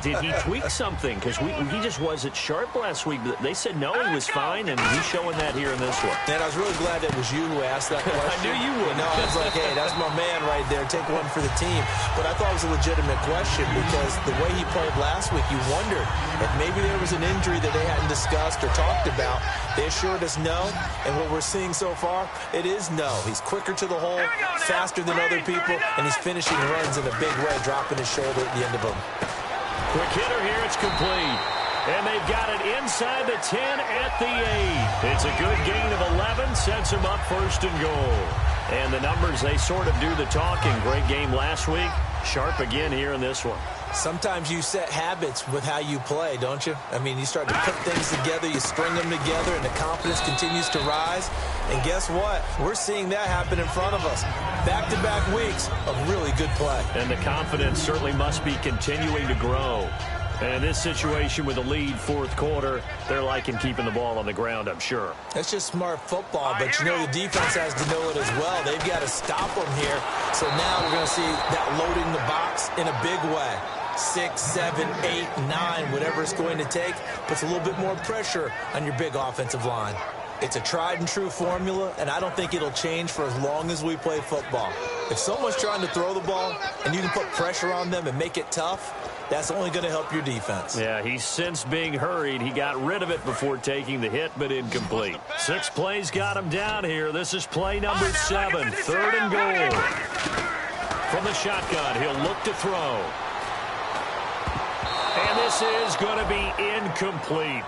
Speaker 3: did he tweak something? Because he just wasn't sharp last week. They said no, he was fine, and he's showing that here in this one.
Speaker 4: And I was really glad that was you who asked that question.
Speaker 3: I knew you would.
Speaker 4: No, I was like, hey, that's my man right there. Take one for the team. But I thought it was a legitimate question because the way he played last week, you wondered if maybe there was an injury that they hadn't discussed or talked about. They assured us no, and what we're seeing so far, it is no. He's quicker to the hole, faster than other people, and he's finishing runs in a big way, dropping his shoulder at the end of them.
Speaker 3: Quick hitter here, it's complete. And they've got it inside the 10 at the 8. It's a good gain of 11, sets them up first and goal. And the numbers, they sort of do the talking. Great game last week. Sharp again here in this one.
Speaker 4: Sometimes you set habits with how you play, don't you? I mean, you start to put things together, you string them together, and the confidence continues to rise. And guess what? We're seeing that happen in front of us. Back-to-back weeks of really good play.
Speaker 3: And the confidence certainly must be continuing to grow. And in this situation with a lead fourth quarter, they're liking keeping the ball on the ground, I'm sure.
Speaker 4: That's just smart football, but you know the defense has to know it as well. They've got to stop them here. So now we're going to see that loading the box in a big way. 6, 7, 8, 9, whatever it's going to take, puts a little bit more pressure on your big offensive line. It's a tried and true formula, and I don't think it'll change for as long as we play football. If someone's trying to throw the ball and you can put pressure on them and make it tough, that's only going to help your defense.
Speaker 3: Yeah, he's since being hurried. He got rid of it before taking the hit, but incomplete. 6 plays got him down here. This is play number 7, 3rd and goal. From the shotgun, he'll look to throw. And this is going to be incomplete.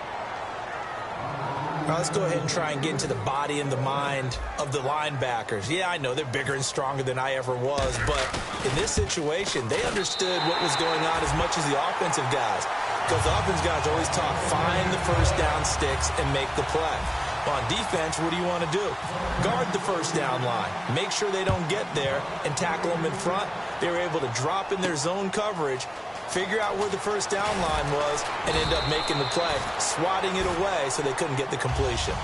Speaker 4: Now let's go ahead and try and get into the body and the mind of the linebackers. Yeah, I know they're bigger and stronger than I ever was, but in this situation, they understood what was going on as much as the offensive guys. Because the offensive guys always talk, find the first down sticks and make the play. On defense, what do you want to do? Guard the first down line. Make sure they don't get there and tackle them in front. They were able to drop in their zone coverage, figure out where the first down line was, and end up making the play, swatting it away so they couldn't get the completion.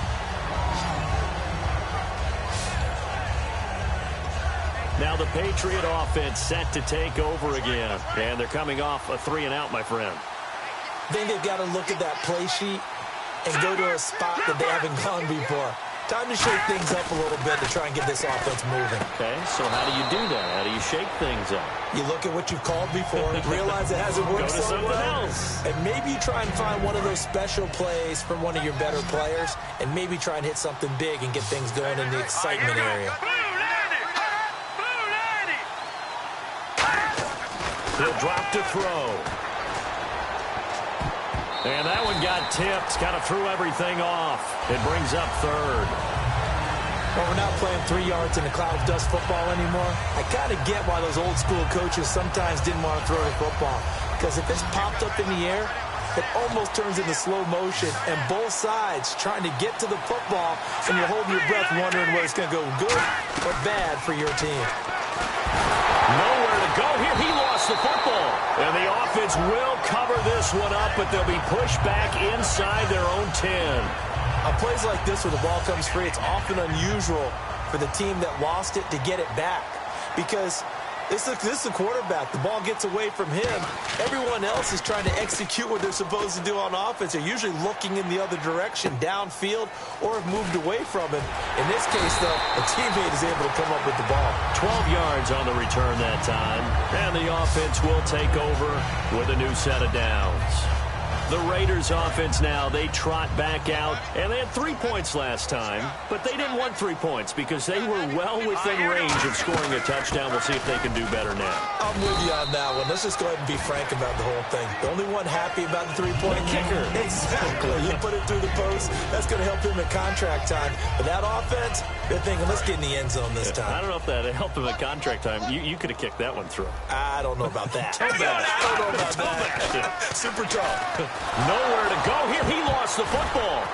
Speaker 3: Now the Patriot offense set to take over again. And they're coming off a 3-and-out, my friend.
Speaker 4: I think they've got to look at that play sheet and go to a spot that they haven't gone before. Time to shake things up a little bit to try and get this offense moving.
Speaker 3: Okay, so how do you do that? How do you shake things up?
Speaker 4: You look at what you've called before, realize it hasn't worked so well,
Speaker 3: else.
Speaker 4: and maybe you try and find one of those special plays from one of your better players, and maybe try and hit something big and get things going in the excitement area.
Speaker 3: He'll drop to throw. And that one got tipped, kind of threw everything off. It brings up 3rd.
Speaker 4: Well, we're not playing 3 yards in a cloud of dust football anymore. I kind of get why those old school coaches sometimes didn't want to throw the football. Because if it's popped up in the air, it almost turns into slow motion, and both sides trying to get to the football, and you're holding your breath wondering whether it's going to go good or bad for your team.
Speaker 3: Nowhere to go here. He lost the football. And the offense will cover this one up, but they'll be pushed back inside their own 10.
Speaker 4: On plays like this where the ball comes free, it's often unusual for the team that lost it to get it back. Because this is the quarterback. The ball gets away from him. Everyone else is trying to execute what they're supposed to do on offense. They're usually looking in the other direction, downfield, or have moved away from him. In this case, though, a teammate is able to come up with the ball.
Speaker 3: 12 yards on the return that time. And the offense will take over with a new set of downs. The Raiders offense now, they trot back out, and they had 3 points last time, but they didn't want 3 points because they were well within range of scoring a touchdown. We'll see if they can do better now.
Speaker 4: I'm with you on that one. Let's just go ahead and be frank about the whole thing. The only one happy about the three-point kicker. Exactly. You put it through the post. That's going to help him at contract time. But that offense, they're thinking, let's get in the end zone this time.
Speaker 3: I don't know if that helped him at contract time. You could have kicked that one through.
Speaker 4: I don't know about that.
Speaker 3: Toe bash.
Speaker 4: I don't know about that. Super tough.
Speaker 3: Nowhere to go here. He lost the football.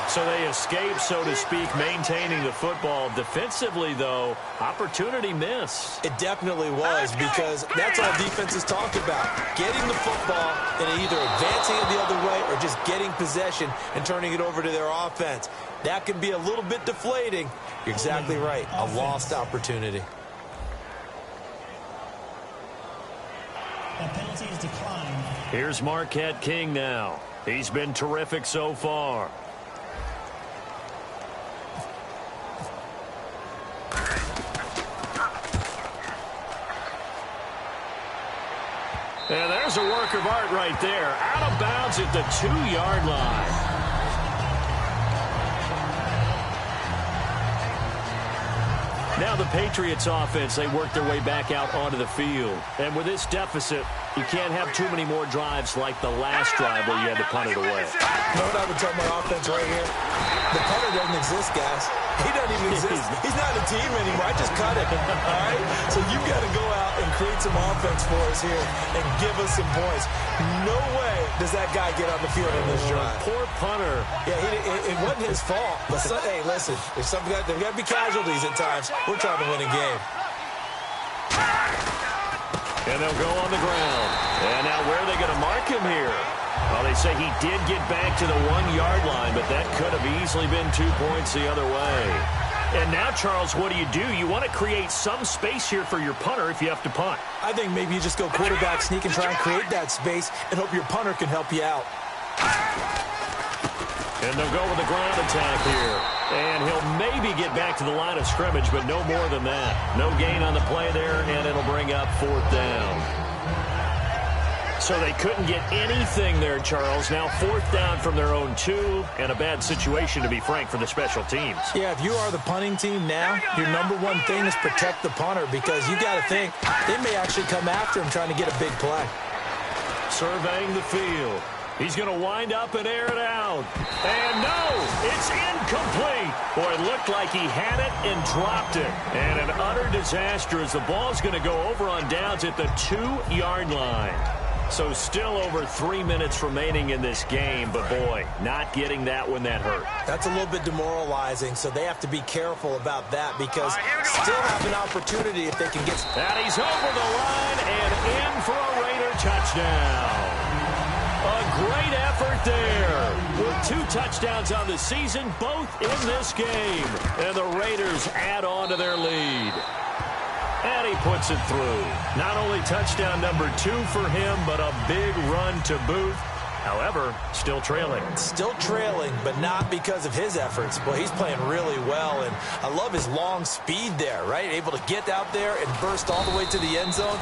Speaker 3: So they escape, so to speak, maintaining the football. Defensively, though, opportunity miss.
Speaker 4: It definitely was, because that's all defenses talk about. Getting the football and either advancing it the other way or just getting possession and turning it over to their offense. That can be a little bit deflating. You're exactly right. A lost opportunity.
Speaker 5: A penalty is declined.
Speaker 3: Here's Marquette King now. He's been terrific so far. And there's a work of art right there. Out of bounds at the 2-yard line. Now the Patriots offense, they work their way back out onto the field. And with this deficit, You can't have too many more drives like the last drive where you had to punt it away.
Speaker 4: You know what I would tell my offense right here? The punter doesn't exist, guys. He doesn't even exist. He's not a team anymore. I just cut it, all right? So you got to go out and create some offense for us here and give us some points. No way does that guy get on the field on this drive.
Speaker 3: Poor punter.
Speaker 4: Yeah, it wasn't his fault. But hey, listen, there's got to be casualties at times. We're trying to win a game.
Speaker 3: And they'll go on the ground. And now where are they going to mark him here? Well, they say he did get back to the 1-yard line, but that could have easily been 2 points the other way. And now, Charles, what do? You want to create some space here for your punter if you have to punt.
Speaker 4: I think maybe you just go quarterback sneak and try and create that space and hope your punter can help you out.
Speaker 3: And they'll go with the ground attack here. And he'll maybe get back to the line of scrimmage, but no more than that. No gain on the play there, and it'll bring up 4th down. So they couldn't get anything there, Charles. Now 4th down from their own 2, and a bad situation, to be frank, for the special teams.
Speaker 4: Yeah, if you are the punting team now, your number one thing is protect the punter, because you got to think they may actually come after him trying to get a big play.
Speaker 3: Surveying the field. He's going to wind up and air it out. And no, it's incomplete. Boy, it looked like he had it and dropped it. And an utter disaster as the ball's going to go over on downs at the 2-yard line. So still over 3 minutes remaining in this game, but boy, not getting that when that hurt.
Speaker 4: That's a little bit demoralizing, so they have to be careful about that because still have an opportunity if they can get...
Speaker 3: And he's over the line and in for a Raider touchdown. A great effort there. With 2 touchdowns on the season, both in this game. And the Raiders add on to their lead. And he puts it through. Not only touchdown number 2 for him, but a big run to boot. However, still trailing.
Speaker 4: Still trailing, but not because of his efforts. Well, he's playing really well, and I love his long speed there, right? Able to get out there and burst all the way to the end zone.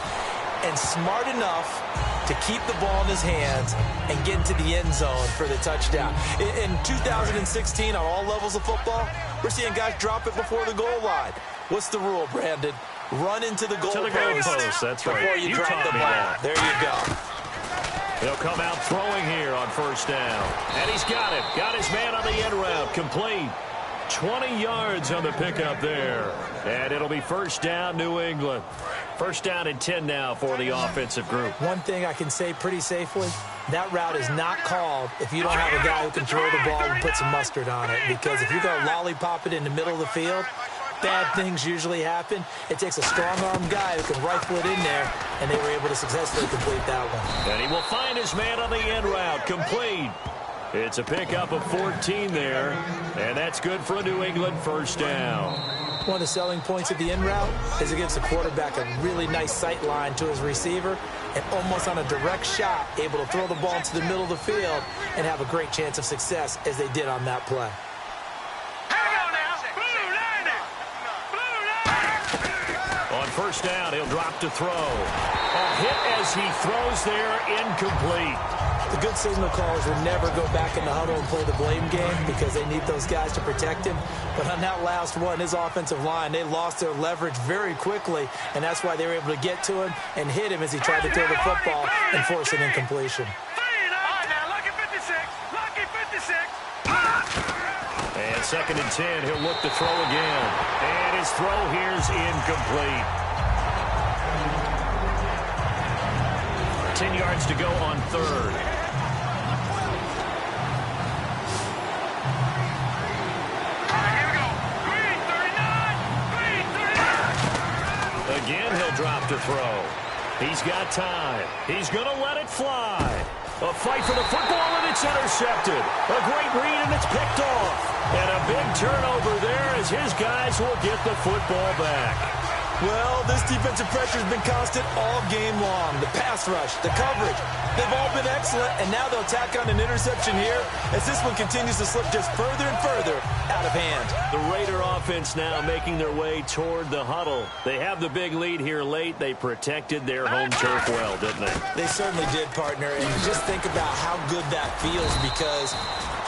Speaker 4: And smart enough to keep the ball in his hands and get into the end zone for the touchdown. In 2016, on all levels of football, we're seeing guys drop it before the goal line. What's the rule, Brandon? Run into the goal post.
Speaker 3: That's right.
Speaker 4: Before you drop the ball. There you go.
Speaker 3: He'll come out throwing here on 1st down. And he's got it. Got his man on the end route. Complete. 20 yards on the pickup there. And it'll be 1st down, New England. 1st down and 10 now for the offensive group.
Speaker 4: One thing I can say pretty safely, that route is not called if you don't have a guy who can throw the ball and put some mustard on it. Because if you're going to lollipop it in the middle of the field, bad things usually happen. It takes a strong-arm guy who can rifle it in there, and they were able to successfully complete that one.
Speaker 3: And he will find his man on the end route. Complete. It's a pickup of 14 there, and that's good for a New England 1st down.
Speaker 4: One of the selling points of the in route is it gives the quarterback a really nice sight line to his receiver and almost on a direct shot able to throw the ball into the middle of the field and have a great chance of success as they did on that play.
Speaker 3: On 1st down, he'll drop to throw. A hit as he throws there, incomplete.
Speaker 4: The good signal callers would never go back in the huddle and play the blame game because they need those guys to protect him. But on that last one, his offensive line, they lost their leverage very quickly, and that's why they were able to get to him and hit him as he tried to throw the football and force an incompletion.
Speaker 3: And 2nd and 10, he'll look to throw again. And his throw here's incomplete. 10 yards to go on 3rd. Again, he'll drop to throw. He's got time. He's going to let it fly. A fight for the football, and it's intercepted. A great read, and it's picked off. And a big turnover there as his guys will get the football back.
Speaker 4: Well, this defensive pressure has been constant all game long. The pass rush, the coverage, they've all been excellent, and now they'll tack on an interception here as this one continues to slip just further and further out of hand.
Speaker 3: The Raider offense now making their way toward the huddle. They have the big lead here late. They protected their home turf well, didn't they?
Speaker 4: They certainly did, partner, and just think about how good that feels because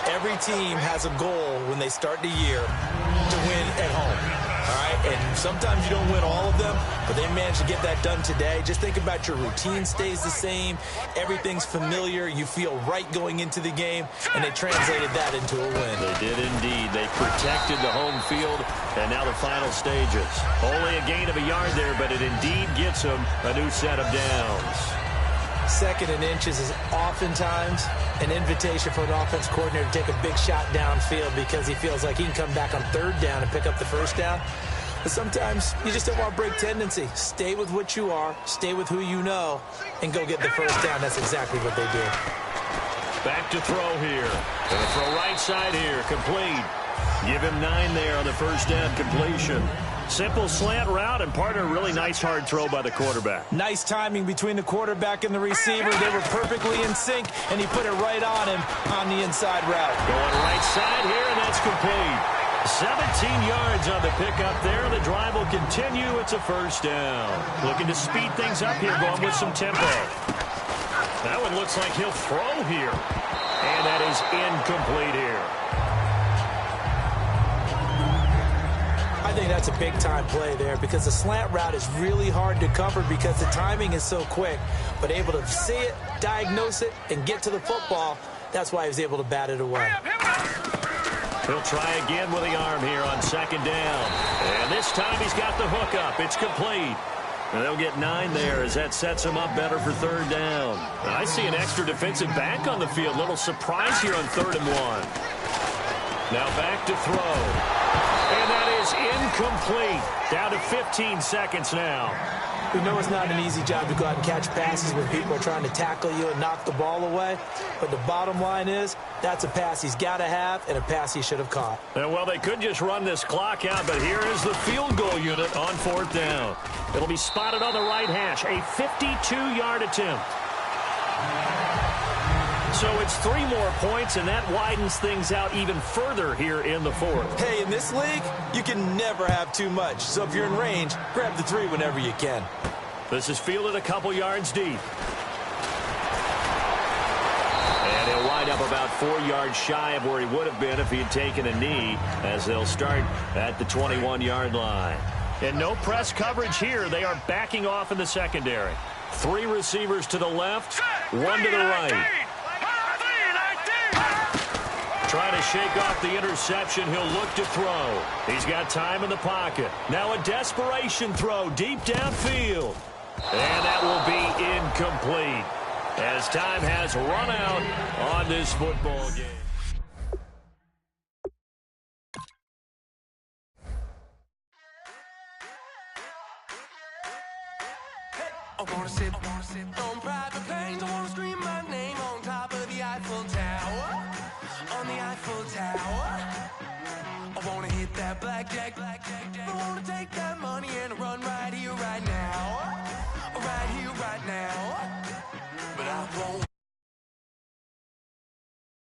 Speaker 4: every team has a goal when they start the year to win at home. All right, and sometimes you don't win all of them, but they managed to get that done today. Just think about your routine stays the same. Everything's familiar. You feel right going into the game, and they translated that into a win.
Speaker 3: They did indeed. They protected the home field, and now the final stages. Only a gain of a yard there, but it indeed gets them a new set of downs.
Speaker 4: 2nd and inches is oftentimes an invitation for an offense coordinator to take a big shot downfield because he feels like he can come back on 3rd down and pick up the 1st down. But sometimes you just don't want to break tendency. Stay with what you are, stay with who you know, and go get the 1st down. That's exactly what they did.
Speaker 3: Back to throw here. Gonna throw right side here, complete. Give him 9 there on the 1st down completion. Simple slant route, and partner, really nice hard throw by the quarterback.
Speaker 4: Nice timing between the quarterback and the receiver. They were perfectly in sync, and he put it right on him on the inside route.
Speaker 3: Going right side here, and that's complete. 17 yards on the pickup there. The drive will continue. It's a 1st down. Looking to speed things up here, going with some tempo. That one looks like he'll throw here. And that is incomplete here.
Speaker 4: I think that's a big-time play there because the slant route is really hard to cover because the timing is so quick. But able to see it, diagnose it, and get to the football, that's why he was able to bat it away.
Speaker 3: He'll try again with the arm here on 2nd down. And this time he's got the hook up. It's complete. And they'll get 9 there as that sets him up better for 3rd down. And I see an extra defensive back on the field. Little surprise here on 3rd and 1. Now back to throw. And that is incomplete. Down to 15 seconds now.
Speaker 4: We know it's not an easy job to go out and catch passes when people are trying to tackle you and knock the ball away. But the bottom line is, that's a pass he's got to have and a pass he should have caught.
Speaker 3: And well, they could just run this clock out, but here is the field goal unit on 4th down. It'll be spotted on the right hash. A 52-yard attempt. So it's 3 more points, and that widens things out even further here in the 4th.
Speaker 4: Hey, in this league, you can never have too much. So if you're in range, grab the 3 whenever you can.
Speaker 3: This is fielded a couple yards deep. And he'll wind up about 4 yards shy of where he would have been if he had taken a knee, as they'll start at the 21-yard line. And no press coverage here. They are backing off in the secondary. 3 receivers to the left, 1 to the right. Trying to shake off the interception. He'll look to throw. He's got time in the pocket. Now a desperation throw deep downfield. And that will be incomplete as time has run out on this football game.
Speaker 6: I wanna sit on private planes. I wanna scream my name on top of the Eiffel Tower. On the Eiffel Tower. I wanna hit that blackjack. I wanna take that